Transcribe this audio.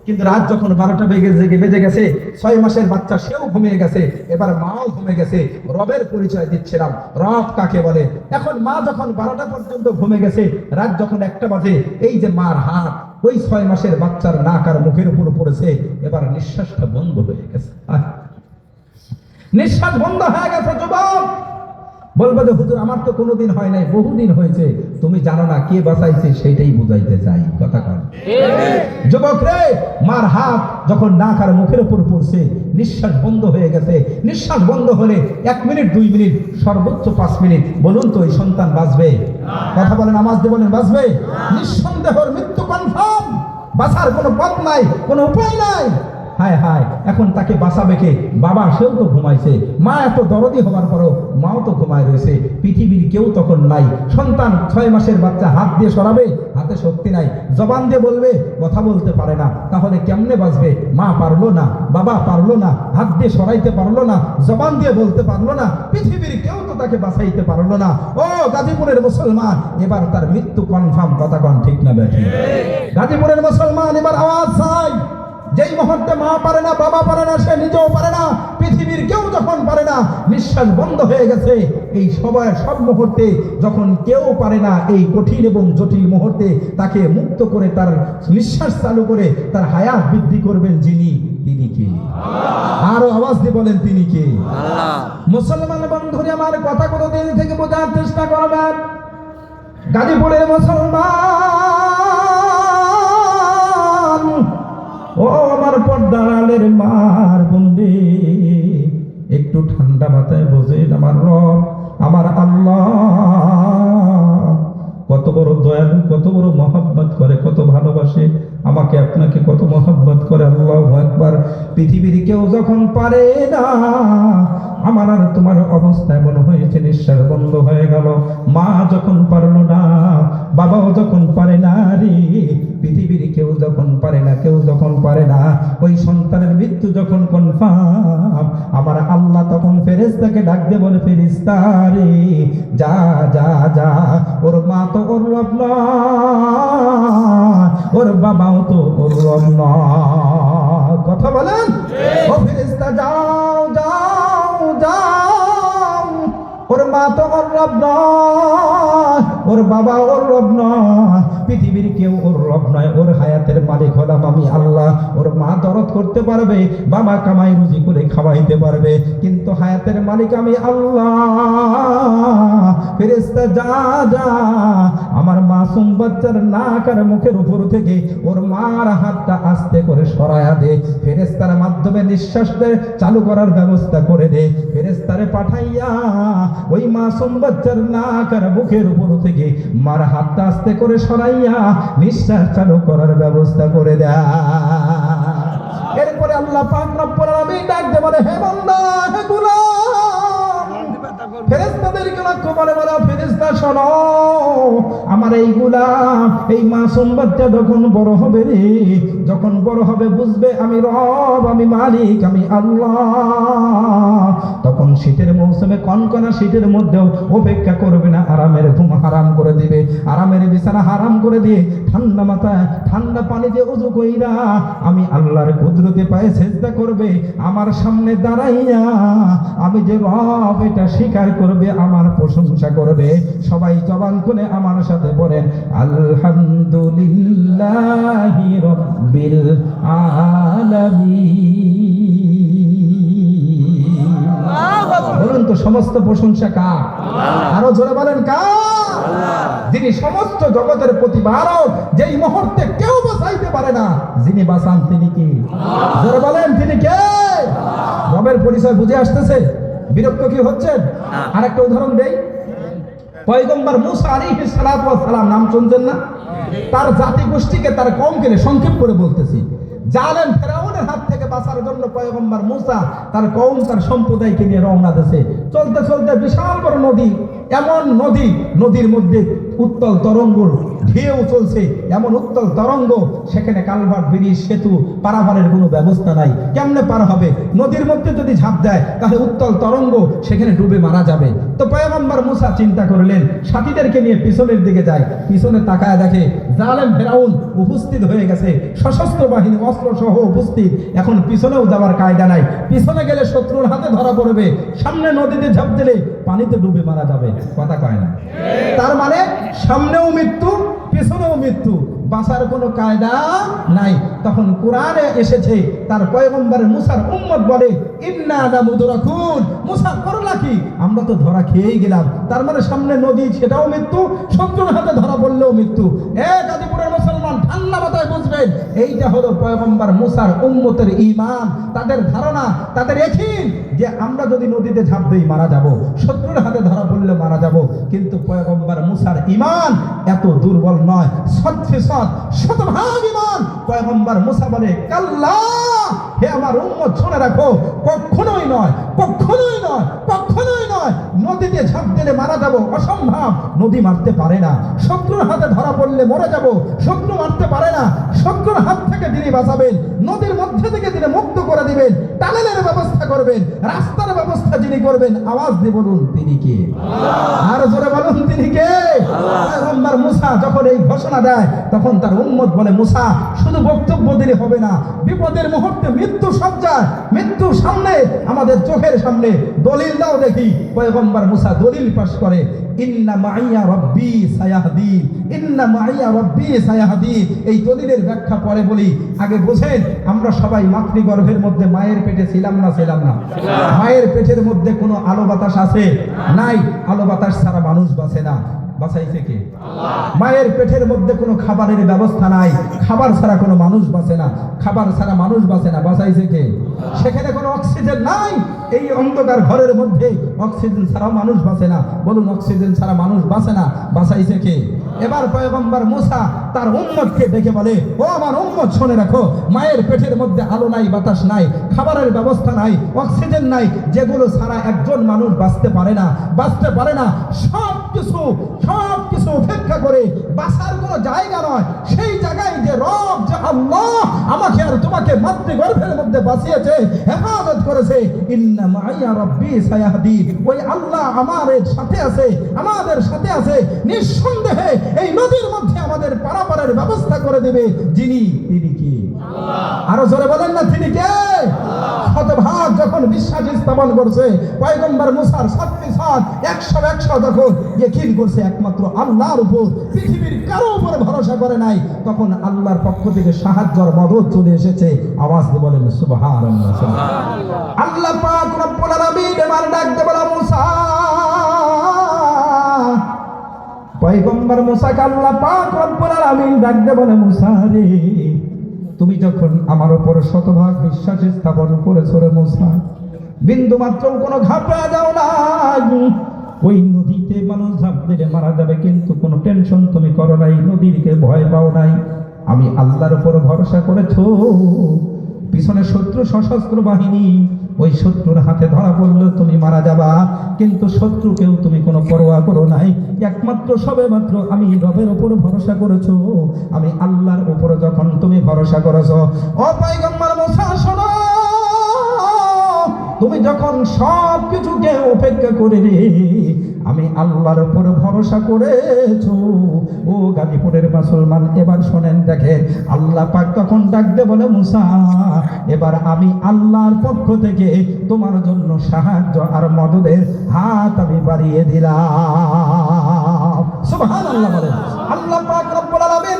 কিন্তু রাত যখন 12টা বেজে গেছে, 6 মাসের বাচ্চা সেও ঘুমিয়ে গেছে, এবার মাও ঘুমিয়ে গেছে। রবের পরিচয় দিচ্ছিলাম, রব কাকে বলে। এখন মা যখন 12টা পর্যন্ত ঘুমে গেছে, রাত যখন 1টা বাজে, এই যে মার হাত ওই 6 মাসের বাচ্চার নাক আর মুখের উপর পড়েছে, এবার নিঃশ্বাসটা বন্ধ হয়ে গেছে। নিঃশ্বাস বন্ধ হয়ে গেছে। যুবক বলবে যে হুজুর আমার তো কোনোদিন হয় নাই, বহুদিন হয়েছে। তুমি জানো না কে বাঁচাইছে, সেটাই বুঝাইতে চাই। কথা কন যুবক রে, মার হাত যখন নাক আর মুখের উপর পড়ছে, নিঃশ্বাস বন্ধ হয়ে গেছে। নিঃশ্বাস বন্ধ হলে 1 মিনিট 2 মিনিট সর্বোচ্চ 5 মিনিট, বলুন তো এই সন্তান বাঁচবে? কথা বলেন, আওয়াজ দিয়ে বলেন, বাঁচবে? নিঃসন্দেহের মৃত্যু কনফার্ম, বাঁচার কোনো পথ নাই, কোনো উপায় নাই। হায় হায়, এখন তাকে বাঁচাবে কে? বাবা, সেও তো ঘুমাইছে। মা এত দরদি হবার পরও মাও তো ঘুমায় রয়েছে। পৃথিবীর কেউ তখন নাই। সন্তান 6 মাসের বাচ্চা হাত দিয়ে সরাবে, হাতে শক্তি নাই। জবান দিয়ে বলবে, কথা বলতে পারে না। তাহলে কেমনে বাঁচবে? মা পারলো না, বাবা পারলো না, হাত দিয়ে সরাইতে পারলো না, জবান দিয়ে বলতে পারলো না, পৃথিবীর কেউ তো তাকে বাঁচাইতে পারলো না। ও গাজীপুরের মুসলমান, এবার তার মৃত্যু কনফার্ম। কথা কন ঠিক না বেঠিক? গাজীপুরের মুসলমান এবার আওয়াজ চাই। যেই মুহূর্তে মা পারে না, বাবা পারে না, সে নিজেও পারে না, পৃথিবীর কেউ যখন পারে না, নিঃশ্বাস বন্ধ হয়ে গেছে, এই সব মুহূর্তে যখন কেউ পারে না, এই কঠিন এবং জটিল মুহূর্তে তাকে মুক্ত করে তার নিঃশ্বাস চালু করে তার হায়াত বৃদ্ধি করবেন যিনি, তিনি কে? আরো আওয়াজ দিয়ে বলেন, তিনি কে? আল্লাহ। মুসলমান বন্ধুরা, আমার কথা কোনো দিন থেকে বোঝার চেষ্টা করবেন। গাজীপুরের মুসলমান, ও আমার পর্দারের মার বন্দে, একটু ঠান্ডা মাথায় বোঝেন, আমার রব, আমার আল্লাহ কত বড় দয়ালু, কত বড় মহব্বত করে, কত ভালোবাসে আমাকে আপনাকে, কত মহব্বত করে। আল্লাহু আকবার। পৃথিবীর কেউ যখন পারে না, আমার আর তোমার অবস্থা এমন হয়েছে, নিঃশ্বাস বন্ধ হয়ে গেল। মা যখন পারলো না, বাবাও যখন পারে না রে, পৃথিবীর কেউ যখন পারে না, কেউ যখন পারে না, ওই সন্তানের মৃত্যু যখন কনফার্ম, আমার আল্লাহ তখন ফেরেশতাকে ডাক দিয়ে বলে, ফেরেশতা রে, যা যা যা, ওর মা তো ওর রব নয়, ওর বাবাও তো ওর রব নয়। কথা বলেন, ও ফেরেশতা যাও যাও যাও, ওর মা তো ওর রব নয়, ওর বাবা ওর রব নয়, পৃথিবীর কেউ ওর রব নয়, ওর হায়াতের মালিক হলাম আমি আল্লাহ। ওর মা দরদ করতে পারবে, বাবা কামাই রুজি করে খাওয়াইতে পারবে, কিন্তু হায়াতের মালিক আমি আল্লাহ। ফেরেশতা যা যা, আমার মাসুম বাচ্চার নাক আর মুখের উপর থেকে ওর মার হাতটা আস্তে করে সরায়া দে, ফেরেশতার মাধ্যমে নিঃশ্বাসের চালু করার ব্যবস্থা করে দে। ফেরেশতারে পাঠাইয়া ওই মাসুম বাচ্চার নাক আর মুখের উপর থেকে মার হাতটা আস্তে করে সরাইয়া নিঃশ্বাস চালু করার ব্যবস্থা করে দেয়। এরপরে আল্লাহ পাক রব্বুল আলামিন ডাক দিয়ে বলে, হে বান্দা, হে গোলাম, ফেরেশতাদেরকে লক্ষ্য করে বলে, ফেরেশতা শোনো, আমার এই গোলাম, এই মাসুম বাচ্চা যখন বড় হবে রে, যখন বড় হবে বুঝবে আমি রব, আমি মালিক, আমি আল্লাহ, তখন শীতের মৌসুমে কনকনা শীতের মধ্যেও অপেক্ষা করবে না, আরামের ঘুম হারাম করে দিবে, আরামের বিছানা হারাম করে দিয়ে ঠান্ডা মাথায় ঠান্ডা পানি দিয়ে ওযু কইরা আমি আল্লাহর কুদরতে পায়ে সিজদা করবে, আমার সামনে দাঁড়াইয়া আমি যে রব এটা স্বীকার করবে, আমার প্রশংসা করবে। সবাই জবান খুলে আমার সাথে বলেন, আলহামদুলিল্লাহি রাব্বিল আলামিন। বলুন তো, সমস্ত প্রশংসা কার? আরো জোরে বলেন, কার? যিনি সমস্ত জগতের প্রতিপালক, যেই মুহূর্তে কেউ বাঁচাইতে পারে না, যিনি বাঁচান তিনি কি? জোরে বলেন, তিনি কে? রবের পরিচয় বুঝে আসতেছে? বিরক্ত কি হচ্ছেন? আর একটা উদাহরণ দেই। পয়গম্বর মুসা আলাইহিস সালাতু ওয়াস সালাম, নাম শুনছেন না? তার জাতি গোষ্ঠীকে, তার কওমকে সংক্ষেপ করে বলতেছি, জালেম ফেরাউনের হাত থেকে বাঁচার জন্য পয়গম্বর মুসা তার কওম, তার সম্প্রদায়কে নিয়ে রওনা দিয়েছে। চলতে চলতে বিশাল বড় নদী, এমন নদী, নদীর মধ্যে উত্তল তরঙ্গ ঢেউ চলছে, এমন উত্তল তরঙ্গ, সেখানে কালভার্ট, ব্রিজ, সেতু পারাপারের কোনো ব্যবস্থা নাই। কেমনে পার হবে? নদীর মধ্যে যদি ঝাঁপ দেয় তাহলে উত্তল তরঙ্গ, সেখানে ডুবে মারা যাবে। তো পয়গম্বর মুসা চিন্তা করলেন, সাথীদেরকে নিয়ে পিছনের দিকে যায়। পিছনে তাকায় দেখে জালেম ফেরাউন উপস্থিত হয়ে গেছে, সশস্ত্র বাহিনী অস্ত্র সহ উপস্থিত। এখন পিছনেও যাওয়ার কায়দা নাই, পিছনে গেলে শত্রুর হাতে ধরা পড়বে, সামনে নদীতে ঝাঁপ দিলে পানিতে ডুবে মারা যাবে। কথা কয় না? তার মানে সামনেও মৃত্যু, পিছনেও মৃত্যু, বাঁচার কোনো কায়দা নাই। তখন কোরআনে এসেছে, তার পয়গম্বর মুসার উম্মত বলে, ইন্না লামুদরাকুন, মুসা করলা কি? আমরা তো ধরা খেয়েই গেলাম। তার মানে সামনে নদী, সেটাও মৃত্যু, শত্রুর হাতে ধরা পড়লেও মৃত্যু। গাজীপুরের মুসলমান ঠান্ডা মাথায় বুঝবেন, এইটা হলো পয়গম্বর মুসার উম্মতের ঈমান, তাদের ধারণা, তাদের ইয়াকিন যে আমরা যদি নদীতে ঝাঁপ দিই মারা যাব, শত্রুর হাতে ধরা পড়লে মারা যাব। কিন্তু পয়গম্বর মুসার ঈমান এত দুর্বল নয়, শতভাগ ঈমান। পয়গম্বর মুসা বলে, কাল্লা, হে আমার উম্মত শুনে রাখো, কখনোই নয়, কখনোই নয়, কখনোই নয়, নদীতে ঝাঁপ দিলে মারা যাব, অসম্ভব। নদী মারতে পারে না, শত্রুর হাতে ধরা পড়লে মরে যাব, শত্রু মারতে পারে না। শত্রুর হাত থেকে তিনি বাঁচাবেন, নদীর মধ্যে থেকে তিনি মুক্ত করে দিবেন, টানেলের ব্যবস্থা করবেন, রাস্তার ব্যবস্থা যিনি করবেন। আওয়াজ দিয়ে বলুন, তিনি কে? আর জোরে বলুন, তিনি কে? পয়গম্বর মুসা যখন এই ঘোষণা দেয়, তখন তার উম্মত বলে, মুসা শুধু বক্তব্য দিলে হবে না, বিপদের মুহূর্তে মৃত্যু সজ্জায়, মৃত্যুর সামনে, আমাদের চোখের সামনে দলিল দাও দেখি। পয়গম্বর মুসা দলিল পাশ করে, ইন্না মাইয়া রব্বি সায়াহদিন, ইন্না মাইয়া রব্বি সায়াহদিন। এই দলিলের ব্যাখ্যা পরে বলি, আগে বোঝেন, আমরা সবাই মাতৃগর্ভের মধ্যে মায়ের পেটে ছিলাম না? ছিলাম না? মায়ের পেটের মধ্যে কোনো আলো বাতাস আছে? নাই। আলো বাতাস ছাড়া মানুষ বাঁচে না। বাঁচাইছে কে? মায়ের পেটের মধ্যে কোনো খাবারের ব্যবস্থা নাই, খাবার ছাড়া কোনো মানুষ বাঁচে না, খাবার ছাড়া মানুষ বাঁচে না। বাঁচাইছে কে? সেখানে কোনো অক্সিজেন নাই, এই অন্ধকার ঘরের মধ্যে অক্সিজেন ছাড়া মানুষ বাঁচে না। বলুন, অক্সিজেন ছাড়া মানুষ বাঁচে না। বাঁচাইছে কে? এবার পয়গম্বর মুসা তার উম্মতকে ডেকে বলে, ও আমার উম্মত শুনে রাখো, মায়ের পেটের মধ্যে আলো নাই, বাতাস নাই, খাবারের ব্যবস্থা নাই, অক্সিজেন নাই, যেগুলো ছাড়া একজন মানুষ বাঁচতে পারে না, বাঁচতে পারে না। সব কিছু উপেক্ষা করে বাঁচার কোনো জায়গা নয়, সেই জায়গায় যে রব, যে আল্লাহ আমাকে আর তোমাকে মাতৃগর্ভের মধ্যে বাঁচিয়েছে, হেফাজত করেছে, ইন্না মাইয়া রব্বি সায়াহদিন, ওই আল্লাহ আমাদের সাথে আছে, আমাদের সাথে আছে। নিঃসন্দেহে এই নদীর মধ্যে আমাদের পারাপারের ব্যবস্থা করে দেবে যিনি, তিনি কি? আরো জোরে বলেন না, তিনি কে? শতভাগ যখন বিশ্বাস স্থাপন করছে, পয়গম্বর মুসার সাথে 100 যখন ইয়াকিন করছে একমাত্র আল্লাহর উপর, পৃথিবীর কারো উপরে ভরসা করে নাই, তখন আল্লাহর পক্ষ থেকে সাহায্যের মদত চলে এসেছে। আওয়াজ দিয়ে বলেন সুবহানাল্লাহ, সুবহানাল্লাহ। আল্লাহ পাক রব্বুল আলামিন এবার ডাক দিয়ে বলে, মুসা, পয়গম্বর মুসাকে আল্লাহ পাক রব্বুল আলামিন ডাক দিয়ে বলে, মুসা রে, তুমি যখন আমার উপর শতভাগ বিশ্বাস স্থাপন করেছো রে মুসা, বিন্দু মাত্র কোনো ঘাবড়ে যাও না। ওই নদীতে মানুষ ঝাঁপ দিলে মারা যাবে, কিন্তু কোনো টেনশন তুমি করো নাই, নদীকে ভয় পাও নাই। আমি আল্লাহর উপর ভরসা করেছো, পিছনে শত্রু সশস্ত্র বাহিনী, ওই শত্রুর হাতে ধরা পড়লে তুমি মারা যাবা, কিন্তু শত্রুকেও তুমি কোনো পরোয়া করো নাই। একমাত্র সবে মাত্র আমি রবের উপর ভরসা করেছো, আমি আল্লাহর উপর যখন তুমি ভরসা করেছো, ও পয়গম্বর মুসা শোনো, তুমি যখন সব কিছুকে উপেক্ষা করে রে আমি আল্লাহর উপর ভরসা করেছো, ও গাজীপুরের মুসলমান এবার শোনেন, দেখে আল্লাহ পাক তখন ডাকতে বলে, মুসা, এবার আমি আল্লাহর পক্ষ থেকে তোমার জন্য সাহায্য আর মদদের হাত আমি বাড়িয়ে দিলাম। সুবহানাল্লাহ বলেন। আল্লাহ পাক রব্বুল আলামিন